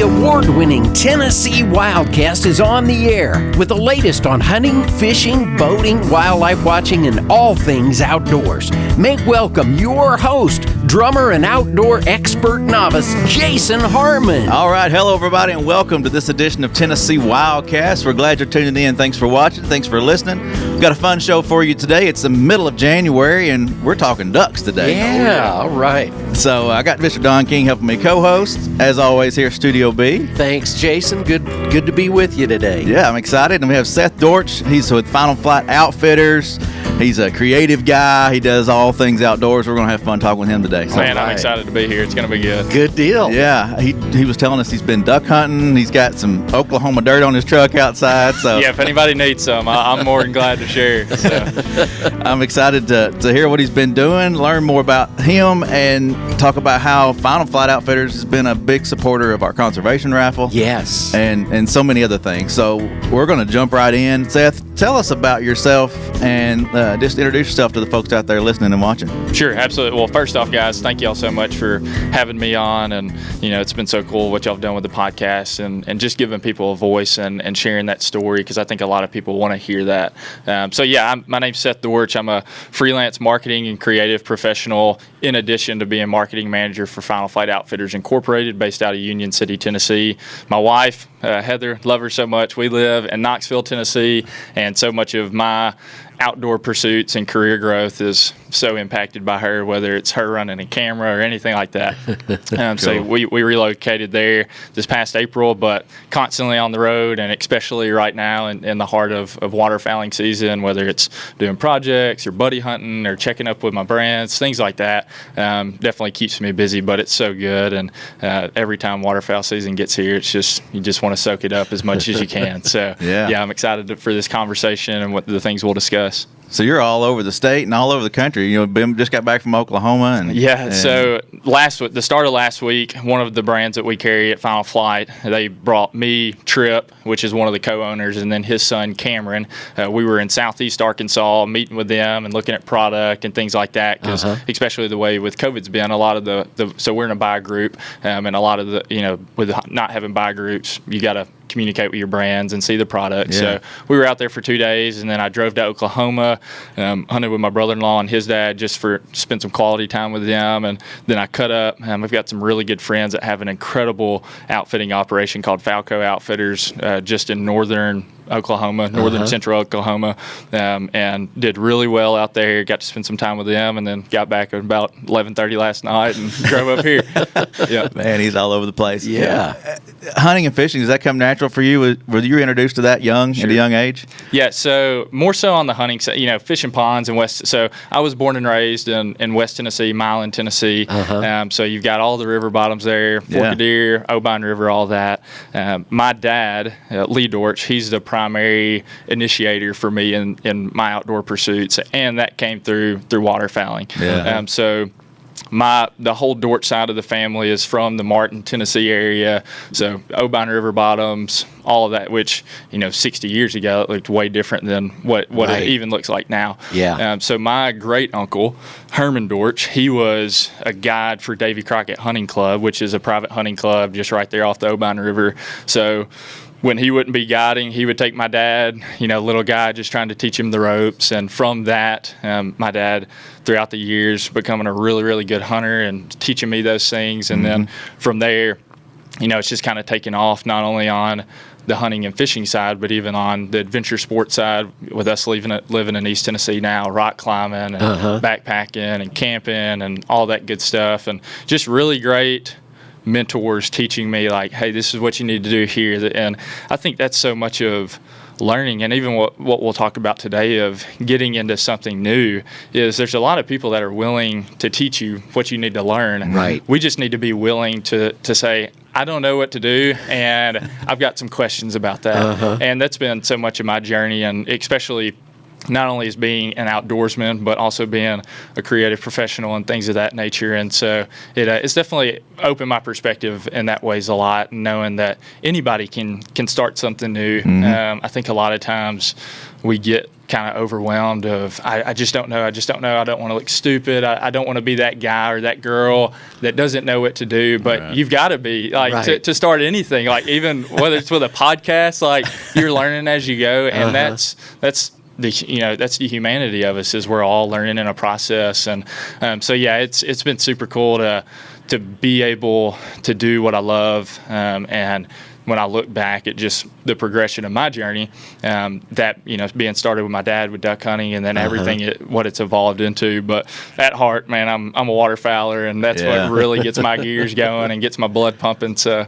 award-winning Tennessee Wildcast is on the air with the latest on hunting, fishing, boating, wildlife watching, and all things outdoors. Make welcome your host, drummer and outdoor expert novice, Jason Harmon. All right, hello everybody, and welcome to this edition of Tennessee Wildcast. We're glad you're tuning in. Thanks for watching. Thanks for listening. We've got a fun show for you today. It's the middle of January, and we're talking ducks today. Yeah, all right. So I got Mr. Don King helping me co-host. As always, here at Studio B. Thanks, Jason. Good to be with you today. Yeah, I'm excited. And we have Seth Dortch. He's with Final Flight Outfitters. He's a creative guy. He does all things outdoors. We're going to have fun talking with him today. So, man, I'm excited to be here. It's going to be good. Good deal. Yeah, he was telling us he's been duck hunting. He's got some Oklahoma dirt on his truck outside. So yeah, if anybody needs some, I'm more than glad to share. So. I'm excited to hear what he's been doing, learn more about him, and talk about how Final Flight Outfitters has been a big supporter of our Conservation Raffle. Yes. And so many other things. So we're going to jump right in. Seth, tell us about yourself and just introduce yourself to the folks out there listening and watching. Sure, absolutely. Well, first off, guys, thank you all so much for having me on. And, you know, it's been so cool what y'all have done with the podcast and just giving people a voice and sharing that story, because I think a lot of people want to hear that. My name's Seth Dortch. I'm a freelance marketing and creative professional in addition to being marketing manager for Final Flight Outfitters Incorporated, based out of Union City, Tennessee. My wife, Heather, love her so much. We live in Knoxville, Tennessee, and so much of my outdoor pursuits and career growth is so impacted by her, whether it's her running a camera or anything like that. Cool. So we relocated there this past April, but constantly on the road, and especially right now in the heart of waterfowling season, whether it's doing projects or buddy hunting or checking up with my brands, things like that, definitely keeps me busy, but it's so good. And every time waterfowl season gets here, it's just, you just want to soak it up as much as you can. So yeah, I'm excited for this conversation and what the things we'll discuss. So you're all over the state and all over the country. You know, Ben just got back from Oklahoma. So the start of last week, one of the brands that we carry at Final Flight, they brought me, Tripp, which is one of the co-owners, and then his son, Cameron. We were in Southeast Arkansas meeting with them and looking at product and things like that, because especially the way with COVID's been, a lot of so we're in a buy group, and a lot of the, you know, with not having buy groups, you got to communicate with your brands and see the product. Yeah. So we were out there for 2 days, and then I drove to Oklahoma, hunted with my brother-in-law and his dad just for spend some quality time with them, and then I cut up. We've got some really good friends that have an incredible outfitting operation called Falco Outfitters, just in northern Oklahoma, northern central Oklahoma, and did really well out there. Got to spend some time with them, and then got back at about 11:30 last night and drove up here. Yeah, man, he's all over the place. Yeah. Hunting and fishing, does that come natural for you? Were you introduced to that young at a young age? Yeah, so more so on the hunting side, you know, fishing ponds in West. So I was born and raised in West Tennessee, Milan, Tennessee. So you've got all the river bottoms there, Forkadeer, Obion River, all that. My dad, Lee Dortch, he's the primary initiator for me in my outdoor pursuits, and that came through waterfowling. Yeah. So the whole Dortch side of the family is from the Martin, Tennessee area. So Obion River bottoms, all of that, which, you know, 60 years ago it looked way different than what it even looks like now. Yeah. So my great uncle Herman Dortch, he was a guide for Davy Crockett Hunting Club, which is a private hunting club just right there off the Obion River. So when he wouldn't be guiding, he would take my dad, you know, little guy, just trying to teach him the ropes. And from that, my dad, throughout the years, becoming a really, really good hunter and teaching me those things. And then from there, you know, it's just kind of taken off, not only on the hunting and fishing side, but even on the adventure sports side, with us living in East Tennessee now, rock climbing and backpacking and camping and all that good stuff. And just really great mentors teaching me, like, hey, this is what you need to do here. And I think that's so much of learning, and even what we'll talk about today of getting into something new, is there's a lot of people that are willing to teach you what you need to learn. Right. We just need to be willing to say, I don't know what to do, and I've got some questions about that. And that's been so much of my journey, and especially not only as being an outdoorsman, but also being a creative professional and things of that nature. And so it's definitely opened my perspective in that ways a lot, knowing that anybody can start something new. I think a lot of times we get kind of overwhelmed of, I just don't know. I don't want to look stupid. I don't want to be that guy or that girl that doesn't know what to do. But you've got to be like to start anything, like even whether it's with a podcast, like you're learning as you go. And that's the humanity of us, is we're all learning in a process. And so it's been super cool to be able to do what I love. And when I look back at just the progression of my journey, that, being started with my dad with duck hunting, and then everything what it's evolved into. But at heart, man, I'm a waterfowler, and that's what really gets my gears going and gets my blood pumping. So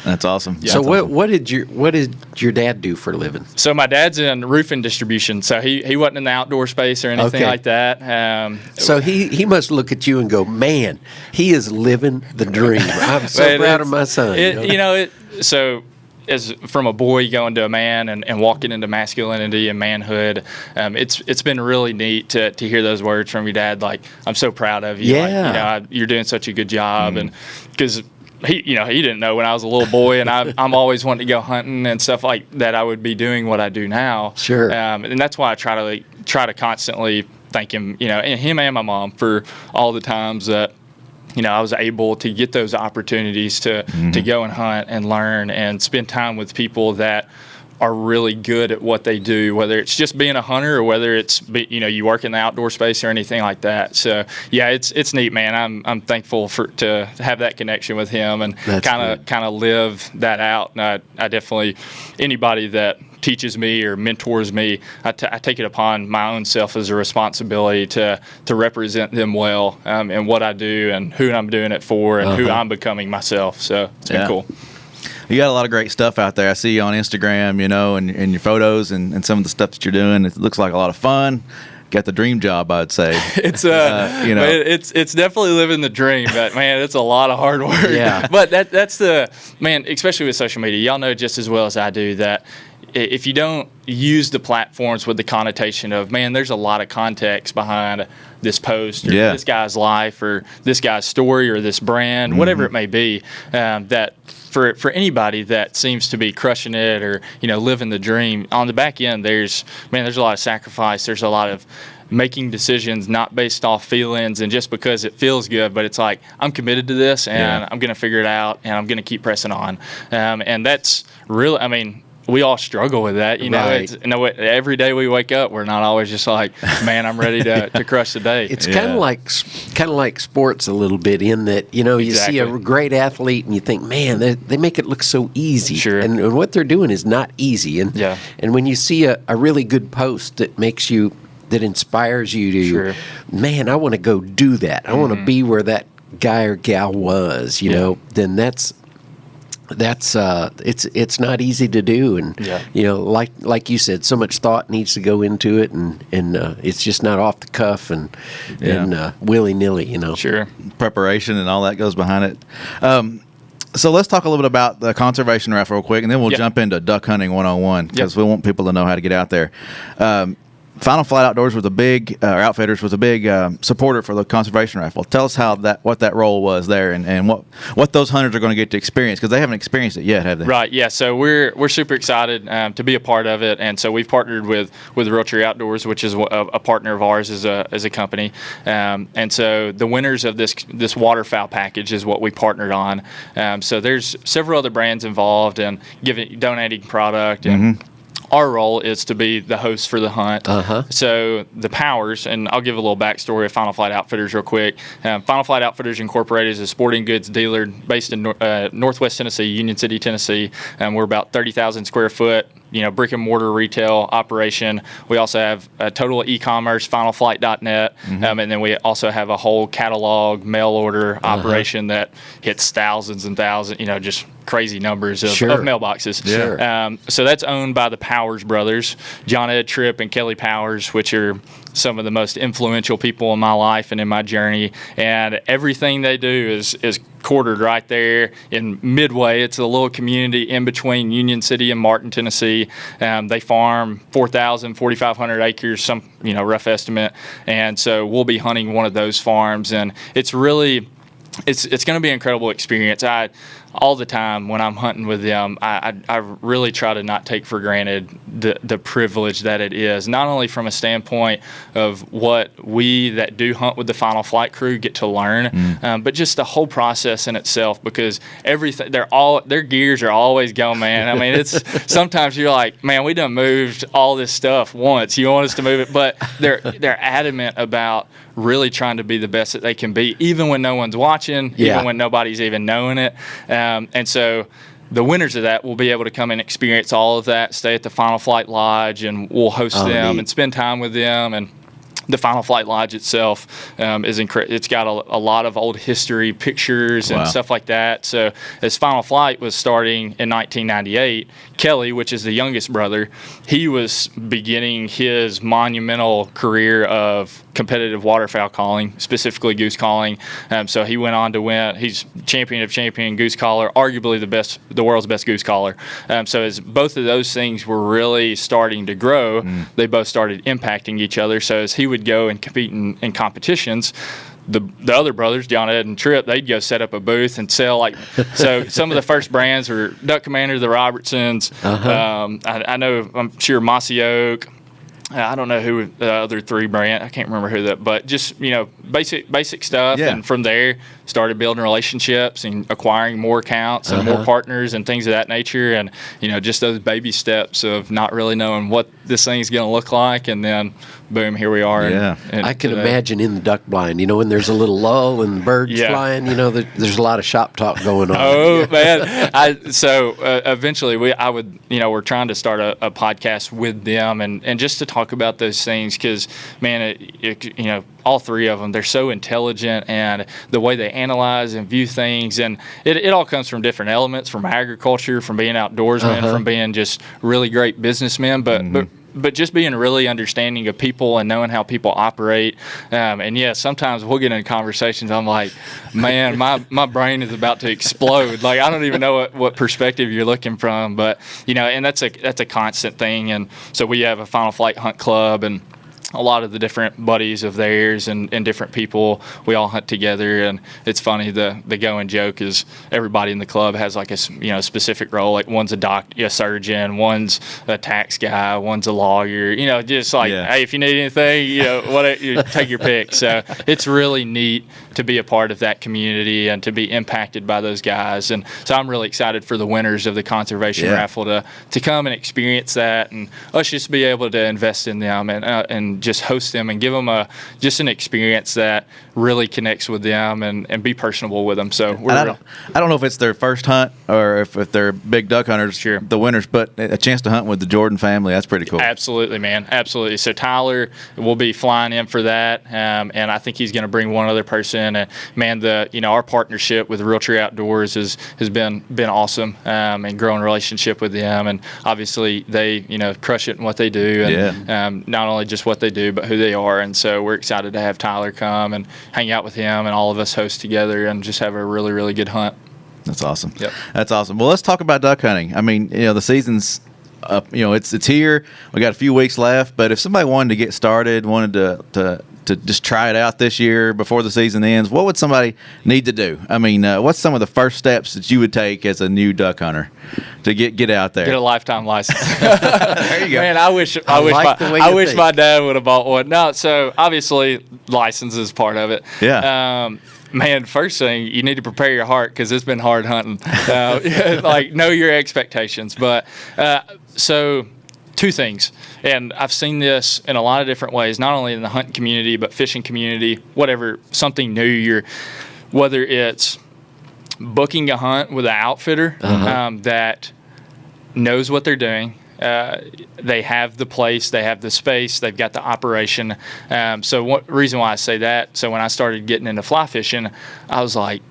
that's awesome. Yeah, so what did your dad do for a living? So my dad's in roofing distribution. So he wasn't in the outdoor space or anything like that. So he must look at you and go, man, he is living the dream. I'm so proud of my son. So as from a boy going to a man and walking into masculinity and manhood, it's been really neat to hear those words from your dad. Like, I'm so proud of you. Yeah. Like, you're doing such a good job. And because he didn't know when I was a little boy, and I'm always wanting to go hunting and stuff like that, I would be doing what I do now. Sure. And that's why I try to constantly thank him, and him and my mom for all the times that I was able to get those opportunities to go and hunt and learn and spend time with people that are really good at what they do, whether it's just being a hunter or whether it's you work in the outdoor space or anything like that. So it's neat, man. I'm thankful to have that connection with him and kind of live that out. And I definitely, anybody that teaches me or mentors me, I take it upon my own self as a responsibility to represent them well in what I do and who I'm doing it for and who I'm becoming myself. So it's been cool. You got a lot of great stuff out there. I see you on Instagram, and your photos and some of the stuff that you're doing. It looks like a lot of fun. Got the dream job, I'd say. It's it's definitely living the dream, but man, it's a lot of hard work. Yeah. But that's the man, especially with social media. Y'all know just as well as I do that if you don't use the platforms with the connotation of, man, there's a lot of context behind this post or this guy's life or this guy's story or this brand, whatever it may be, that for anybody that seems to be crushing it or living the dream, on the back end there's a lot of sacrifice. There's a lot of making decisions not based off feelings and just because it feels good, but it's like, I'm committed to this and I'm going to figure it out and I'm going to keep pressing on. And that's really, we all struggle with that, Right. Every day we wake up, we're not always just like, man, I'm ready to crush the day. It's kind of like sports a little bit in that you see a great athlete and you think, man, they make it look so easy. Sure. And what they're doing is not easy. And when you see a really good post that inspires you to, man, I want to go do that. I want to be where that guy or gal was. Then that's it's not easy to do, and like you said, so much thought needs to go into it, and it's just not off the cuff and willy nilly, Sure. Preparation and all that goes behind it. So let's talk a little bit about the Conservation Raffle real quick, and then we'll jump into duck hunting 101 because we want people to know how to get out there. Final Flight Outdoors was Outfitters was a big supporter for the Conservation Raffle. Tell us what that role was there and what those hunters are going to get to experience, because they haven't experienced it yet, have they? Right. Yeah. So we're super excited to be a part of it, and so we've partnered with Real Tree Outdoors, which is a partner of ours as a company. And so the winners of this waterfowl package is what we partnered on. So there's several other brands involved and donating product and. Our role is to be the host for the hunt. So the powers, and I'll give a little backstory of Final Flight Outfitters real quick. Final Flight Outfitters Incorporated is a sporting goods dealer based in Northwest Tennessee, Union City, Tennessee. We're about 30,000 square foot, brick and mortar retail operation. We also have a total e-commerce, finalflight.net, and then we also have a whole catalog mail order operation that hits thousands and thousands, just crazy numbers of mailboxes. Sure. So that's owned by the Powers brothers, John Ed Tripp and Kelly Powers, which are some of the most influential people in my life and in my journey. And everything they do is quartered right there in Midway. It's a little community in between Union City and Martin, Tennessee. They farm 4,000, 4,500 acres, some rough estimate. And so we'll be hunting one of those farms, and it's really it's going to be an incredible experience. All the time when I'm hunting with them, I really try to not take for granted the privilege that it is, not only from a standpoint of what we that do hunt with the Final Flight crew get to learn, but just the whole process in itself, because everything, their gears are always going, man. I mean, it's sometimes you're like, man, we done moved all this stuff once. You want us to move it, but they're adamant about really trying to be the best that they can be, even when no one's watching, even when nobody's even knowing it. And so the winners of that will be able to come and experience all of that, stay at the Final Flight Lodge, and we'll host them and spend time with them. And the Final Flight Lodge itself is incredible. It's got a lot of old history pictures and stuff like that. So as Final Flight was starting in 1998, Kelly, which is the youngest brother, he was beginning his monumental career of competitive waterfowl calling, specifically goose calling. So he went on to win. He's champion of champion goose caller, arguably the world's best goose caller. So as both of those things were really starting to grow, they both started impacting each other. So as he would go and compete in competitions, the other brothers, John Ed and Tripp, they'd go set up a booth and sell so some of the first brands were Duck Commander, the Robertsons. I know, I'm sure Mossy Oak. I don't know who the other three brand. I can't remember who that, but just basic stuff. Yeah. And from there, started building relationships and acquiring more accounts and more partners and things of that nature. And just those baby steps of not really knowing what this thing's going to look like, and then boom, here we are. Yeah. And I can imagine in the duck blind, when there's a little lull and birds flying, there's a lot of shop talk going on. Oh man! So eventually we're trying to start a podcast with them and just to talk about those things, because man, all three of them, they're so intelligent, and the way they analyze and view things, and it all comes from different elements, from agriculture, from being outdoorsmen, from being just really great businessmen, but just being really understanding of people and knowing how people operate. And sometimes we'll get in conversations, I'm like, man, my brain is about to explode. Like, I don't even know what perspective you're looking from, but and that's a constant thing. And so we have a Final Flight Hunt Club, and a lot of the different buddies of theirs and different people, we all hunt together. And it's funny, the going joke is everybody in the club has like a specific role. Like one's a surgeon, one's a tax guy, one's a lawyer, just like, hey, if you need anything, you take your pick. So it's really neat to be a part of that community and to be impacted by those guys. And so I'm really excited for the winners of the Conservation Raffle to come and experience that, and us just be able to invest in them and just host them and give them just an experience that really connects with them and be personable with them. So I don't know if it's their first hunt or if they're big duck hunters, the winners, but a chance to hunt with the Jordan family, that's pretty cool. Absolutely, man. Absolutely. So Tyler will be flying in for that, and I think he's going to bring one other person. And man, our partnership with Realtree Outdoors has been awesome, and growing a relationship with them, and obviously they crush it in what they do, and not only just what they do but who they are. And so we're excited to have Tyler come and hang out with him, and all of us host together and just have a really, really good hunt. That's awesome. Yep. That's awesome. Well, let's talk about duck hunting. I mean, the season's up. It's here. We got a few weeks left. But if somebody wanted to get started, wanted to just try it out this year before the season ends, what would somebody need to do? I mean, what's some of the first steps that you would take as a new duck hunter to get out there? Get a lifetime license. There you go. Man, I wish my dad would have bought one. No, so obviously license is part of it. Yeah. Man, first thing, you need to prepare your heart, because it's been hard hunting. Like, know your expectations. But so two things, and I've seen this in a lot of different ways, not only in the hunting community but fishing community, whatever, something new. Whether it's booking a hunt with an outfitter that knows what they're doing. They have the place, they have the space, they've got the operation. So one reason why I say that, so when I started getting into fly fishing, I was like,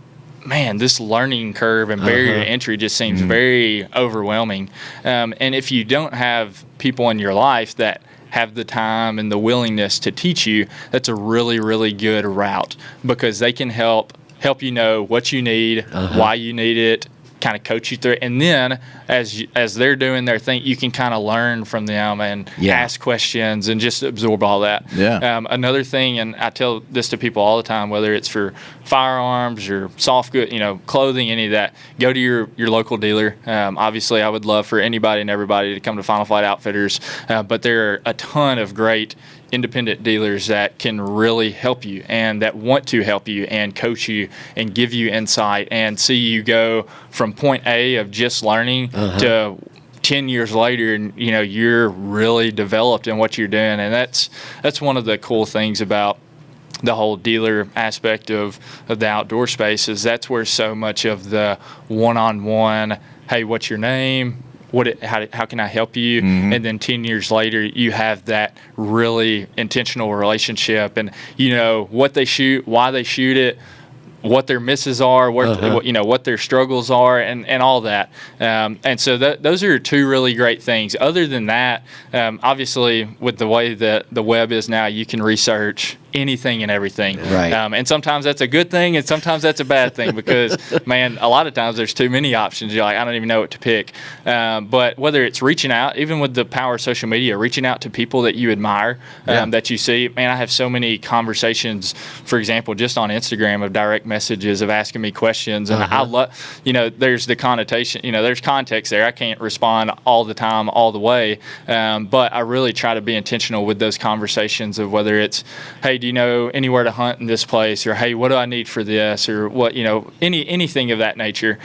man, this learning curve and barrier to entry just seems very overwhelming. And if you don't have people in your life that have the time and the willingness to teach you, that's a really, really good route, because they can help you know what you need, why you need it, kind of coach you through it. And then as they're doing their thing, you can kind of learn from them and ask questions and just absorb all that. Another thing, and I tell this to people all the time, whether it's for firearms or soft good, clothing, any of that, go to your local dealer. Obviously, I would love for anybody and everybody to come to Final Flight Outfitters, but there are a ton of great independent dealers that can really help you and that want to help you and coach you and give you insight and see you go from point A of just learning to 10 years later, and you're really developed in what you're doing. And that's one of the cool things about the whole dealer aspect of the outdoor space, is that's where so much of the one-on-one, hey, what's your name? How can I help you? And then 10 years later, you have that really intentional relationship, and what they shoot, why they shoot it, what their misses are, what their struggles are, and all that. And so those are two really great things. Other than that, obviously, with the way that the web is now, you can research anything and everything. Right. And sometimes that's a good thing, and sometimes that's a bad thing, because, man, a lot of times there's too many options. You're like, I don't even know what to pick. But whether it's reaching out, even with the power of social media, reaching out to people that you admire, that you see, man, I have so many conversations, for example, just on Instagram, of direct messages of asking me questions. And I love, there's the connotation, there's context there. I can't respond all the time, all the way. But I really try to be intentional with those conversations of whether it's, hey, do you know anywhere to hunt in this place, or hey, what do I need for this, or what, anything of that nature.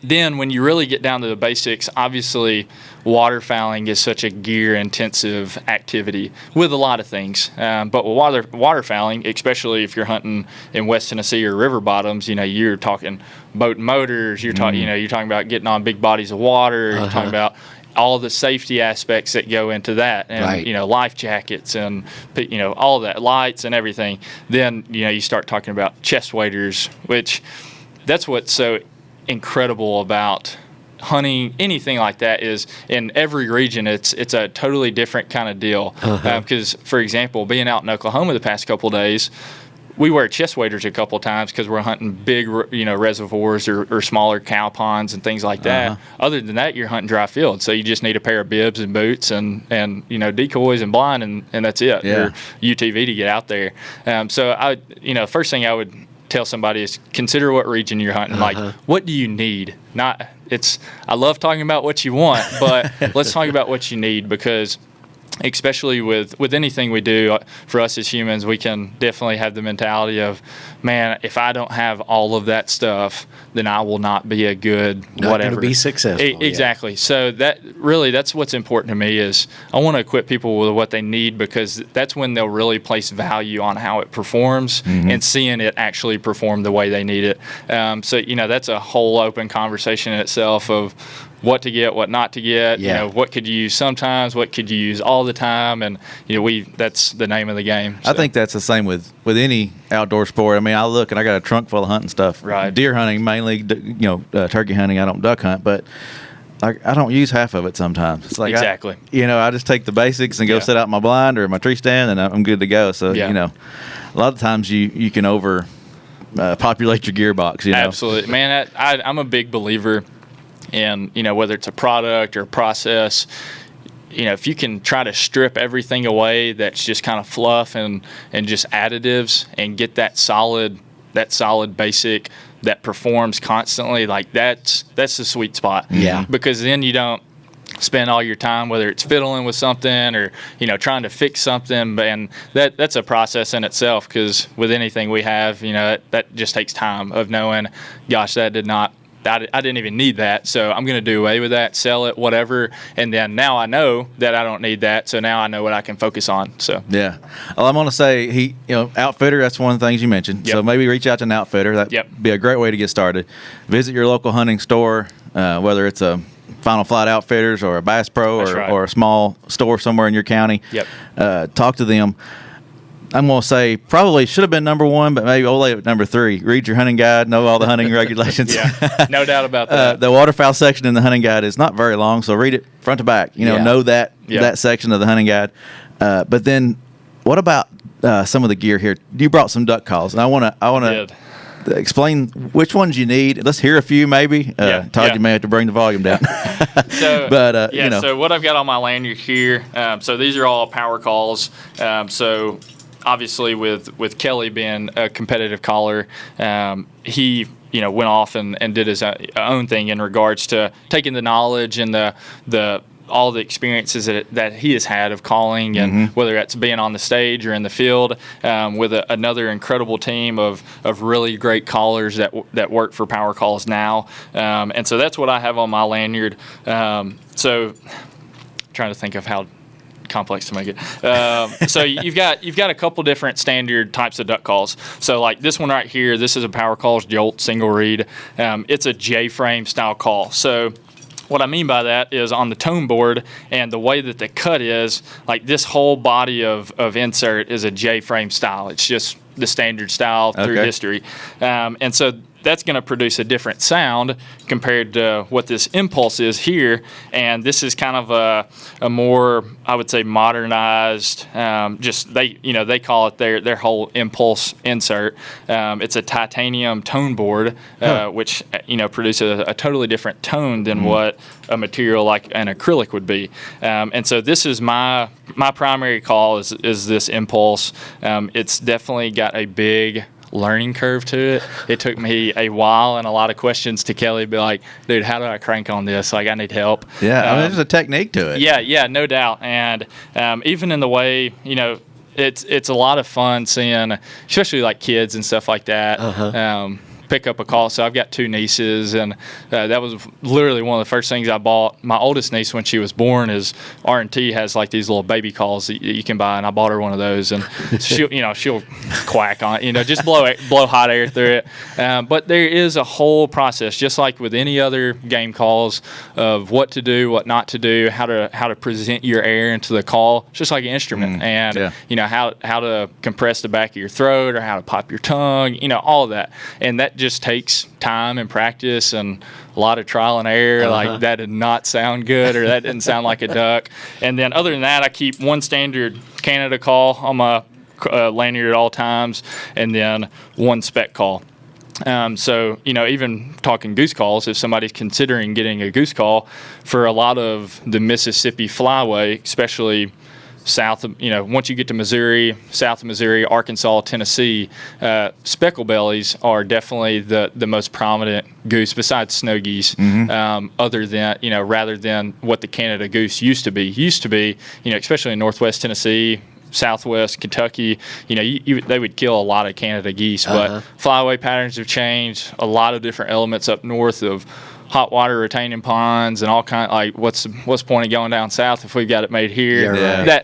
Then when you really get down to the basics, obviously waterfowling is such a gear intensive activity with a lot of things, but with waterfowling, especially if you're hunting in West Tennessee or river bottoms, you're talking boat and motors, you're talking you're talking about getting on big bodies of water, you're talking about all the safety aspects that go into that, and life jackets, and all that, lights and everything. Then you start talking about chest waders, which that's what's so incredible about hunting anything like that, is in every region it's a totally different kind of deal. Because for example, being out in Oklahoma the past couple of days, we wear chest waders a couple of times because we're hunting big, reservoirs or smaller cow ponds and things like that. Other than that, you're hunting dry field, so you just need a pair of bibs and boots and decoys and blind, and that's it. Or UTV to get out there. So I, first thing I would tell somebody is consider what region you're hunting. Like, what do you need? I love talking about what you want, but let's talk about what you need, because especially with anything we do, for us as humans, we can definitely have the mentality of, man, if I don't have all of that stuff, then I will not be a good not whatever. Not going to be successful. Exactly. So that's what's important to me, is I want to equip people with what they need, because that's when they'll really place value on how it performs and seeing it actually perform the way they need it. So that's a whole open conversation in itself of what to get, what not to get, what could you use sometimes, what could you use all the time, and that's the name of the game. So. I think that's the same with any outdoor sport. I mean, I look and I got a trunk full of hunting stuff. Right. Deer hunting mainly, turkey hunting. I don't duck hunt, but I don't use half of it sometimes. It's like exactly. I just take the basics and go sit out in my blind or my tree stand, and I'm good to go. So a lot of times you can over populate your gearbox. Absolutely, man. I'm a big believer. And, whether it's a product or a process, if you can try to strip everything away that's just kind of fluff and just additives, and get that solid basic that performs constantly, like that's the sweet spot. Yeah. Because then you don't spend all your time, whether it's fiddling with something or, trying to fix something. And that's a process in itself, because with anything we have, that just takes time of knowing, gosh, I didn't even need that, so I'm going to do away with that, sell it, whatever, and then now I know that I don't need that, so now I know what I can focus on. So well, I'm going to say outfitter. That's one of the things you mentioned. So maybe reach out to an outfitter. That'd be a great way to get started. Visit your local hunting store, whether it's a Final Flight Outfitters or a Bass Pro or a small store somewhere in your county. Talk to them. I'm going to say probably should have been number 1, but maybe Ole at number 3. Read your hunting guide, know all the hunting regulations. Yeah, no doubt about that. The waterfowl section in the hunting guide is not very long, so read it front to back. Know that section of the hunting guide. But then, what about some of the gear here? You brought some duck calls, and I want to explain which ones you need. Let's hear a few, maybe. Todd, you may have to bring the volume down. So what I've got on my lanyard here. So these are all power calls. So obviously, with Kelly being a competitive caller, he went off and did his own thing in regards to taking the knowledge and the all the experiences that he has had of calling, and whether that's being on the stage or in the field with another incredible team of really great callers that work for Power Calls now. And so that's what I have on my lanyard. So trying to think of how complex to make it. So you've got a couple different standard types of duck calls. So like this one right here, this is a Power Calls Jolt single reed. It's a J-frame style call. So what I mean by that is on the tone board and the way that the cut is, like this whole body of insert is a J-frame style. It's just the standard style through history. And so that's going to produce a different sound compared to what this impulse is here. And this is kind of a more, I would say, modernized, they call it their whole impulse insert. It's a titanium tone board, which, produces a totally different tone than what a material like an acrylic would be. And so this is my primary call is this impulse. It's definitely got a big learning curve to it. It took me a while and a lot of questions to Kelly, be like, dude, how do I crank on this? Like, I need help. Yeah, there's a technique to it. Yeah, no doubt. And even in the way, it's a lot of fun seeing, especially like kids and stuff like that. Pick up a call. So I've got 2 nieces, and that was literally one of the first things I bought. My oldest niece, when she was born, is R&T has like these little baby calls that you can buy, and I bought her one of those, and she'll quack on it, just blow hot air through it. But there is a whole process, just like with any other game calls, of what to do, what not to do, how to present your air into the call. It's just like an instrument, and how to compress the back of your throat or how to pop your tongue, all of that, and that just takes time and practice and a lot of trial and error. Like that did not sound good, or that didn't sound like a duck. And then other than that, I keep one standard Canada call on my lanyard at all times, and then one spec call. So, even talking goose calls, if somebody's considering getting a goose call, for a lot of the Mississippi flyway, especially south of, once you get to Missouri, south of Missouri, Arkansas, Tennessee, speckle bellies are definitely the most prominent goose besides snow geese, other than, rather than what the Canada goose used to be. Especially in northwest Tennessee, southwest Kentucky, they would kill a lot of Canada geese, but flyway patterns have changed. A lot of different elements up north of hot water retaining ponds and all kind, like what's the point of going down south if we've got it made here?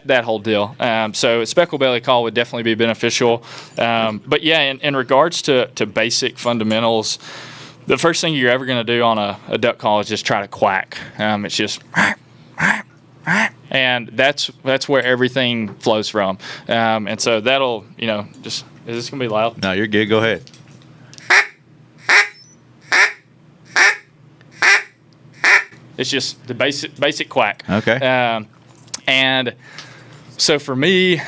That whole deal. So a speckle belly call would definitely be beneficial. But yeah, in regards to basic fundamentals, the first thing you're ever going to do on a duck call is just try to quack. It's just and that's where everything flows from. And so that'll, just, is this going to be loud? No, you're good. Go ahead. It's just the basic quack. Okay. And so for me,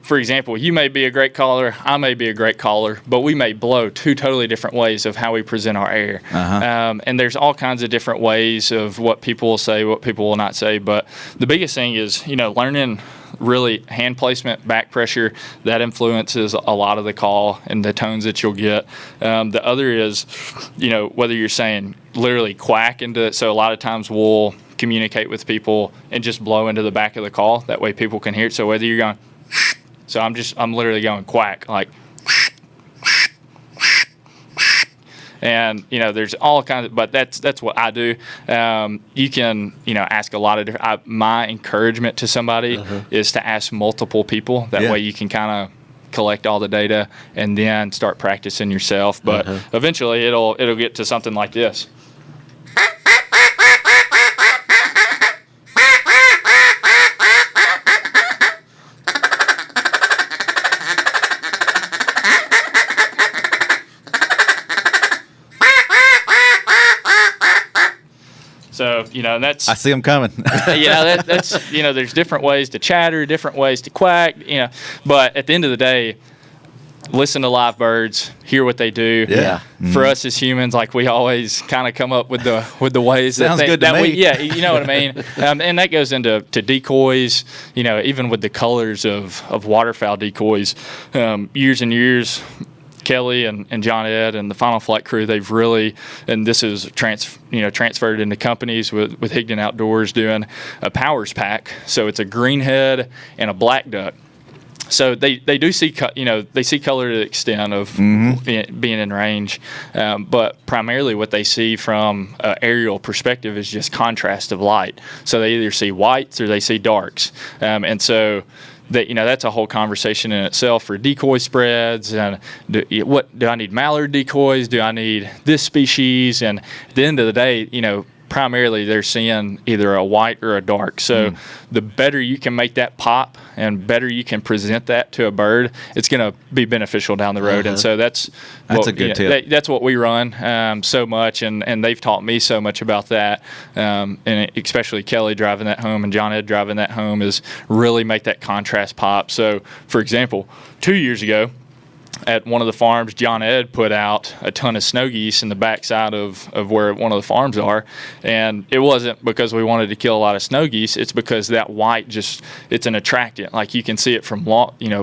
for example, you may be a great caller, I may be a great caller, but we may blow 2 totally different ways of how we present our air. And there's all kinds of different ways of what people will say, what people will not say. But the biggest thing is, learning really hand placement, back pressure, that influences a lot of the call and the tones that you'll get. The other is, whether you're saying literally quack into it. So a lot of times we'll communicate with people and just blow into the back of the call. That way people can hear it. So whether you're going, so I'm literally going quack, like, and there's all kinds of, but that's what I do. You can ask a lot of different. My encouragement to somebody is to ask multiple people. That way you can kind of collect all the data and then start practicing yourself. But eventually it'll get to something like this. So, that's... I see them coming. That's, there's different ways to chatter, different ways to quack, but at the end of the day, listen to live birds, hear what they do. Yeah. For us as humans, like, we always kind of come up with the ways Sounds good to me. you know what I mean? And that goes into decoys, even with the colors of waterfowl decoys. Years and years, Kelly and John Ed and the Final Flight crew, they've really, and this is transferred into companies with Higdon Outdoors doing a Powers Pack. So it's a green head and a black duck. So they do see they see color to the extent of being in range, but primarily what they see from an aerial perspective is just contrast of light. So they either see whites or they see darks, and so that's a whole conversation in itself for decoy spreads. And do I need mallard decoys? Do I need this species? And at the end of the day, primarily they're seeing either a white or a dark. So the better you can make that pop and better you can present that to a bird, it's going to be beneficial down the road. And so that's a good tip. That's what we run so much, and they've taught me so much about that. And especially Kelly driving that home and John Ed driving that home is really make that contrast pop. So, for example, 2 years ago, at one of the farms, John Ed put out a ton of snow geese in the backside of where one of the farms are. And it wasn't because we wanted to kill a lot of snow geese. It's because that white it's an attractant. Like, you can see it from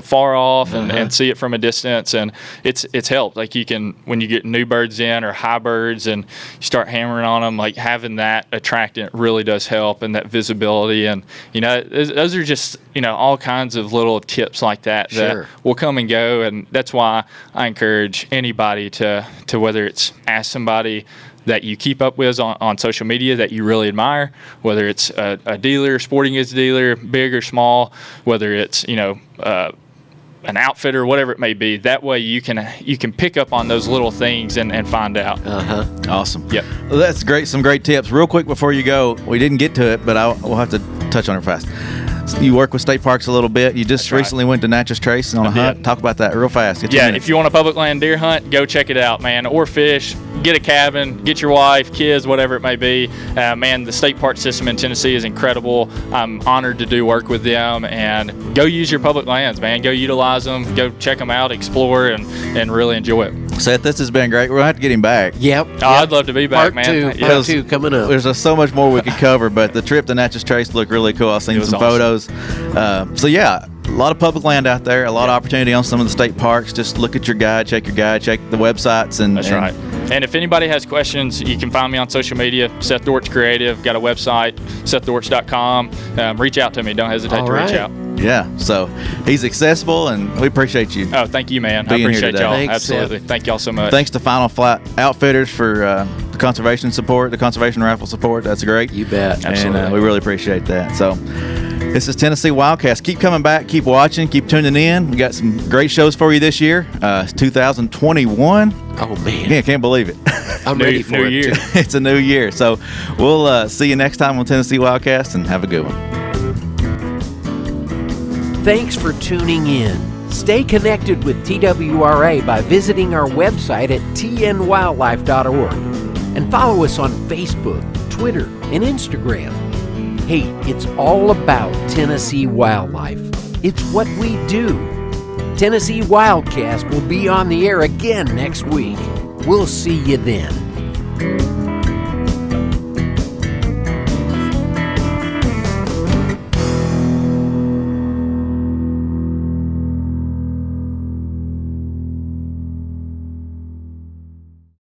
far off and see it from a distance. And it's helped. Like, you can, when you get new birds in or high birds and you start hammering on them, like, having that attractant really does help, and that visibility. And, those are just, all kinds of little tips like that will come and go. And that's why I encourage anybody to whether it's ask somebody that you keep up with on social media that you really admire, whether it's a dealer, sporting goods dealer, big or small, whether it's an outfitter, whatever it may be. That way you can pick up on those little things and find out. Awesome. Yep. Well, that's great. Some great tips. Real quick before you go, we didn't get to it, but we'll have to touch on it fast. You work with state parks a little bit. You just recently went to Natchez Trace on a hunt. Talk about that real fast. If you want a public land deer hunt, go check it out, man. Or fish. Get a cabin. Get your wife, kids, whatever it may be. Man, the state park system in Tennessee is incredible. I'm honored to do work with them. And go use your public lands, man. Go utilize them. Go check them out, explore, and really enjoy it. Seth, this has been great. We're going to have to get him back. Yep. I'd love to be back, man. Part two coming up. There's just so much more we could cover, but the trip to Natchez Trace looked really cool. I've seen some photos. A lot of public land out there, a lot of opportunity on some of the state parks. Just look at your guide, check the websites. That's right. And if anybody has questions, you can find me on social media, Seth Dortch Creative. Got a website, sethdortch.com. Reach out to me. Don't hesitate to reach out. Yeah, so he's accessible, and we appreciate you. Oh, thank you, man. I appreciate y'all. Thanks, absolutely. Thank y'all so much. Thanks to Final Flight Outfitters for the conservation support, the Conservation Raffle support. That's great. You bet. Absolutely. And we really appreciate that. So this is Tennessee Wildcast. Keep coming back, keep watching, keep tuning in. We got some great shows for you this year. 2021. Oh, man. Yeah, can't believe it. I'm ready for it. Year. It's a new year. So we'll see you next time on Tennessee Wildcast, and have a good one. Thanks for tuning in. Stay connected with TWRA by visiting our website at tnwildlife.org and follow us on Facebook, Twitter, and Instagram. Hey, it's all about Tennessee wildlife. It's what we do. Tennessee Wildcast will be on the air again next week. We'll see you then.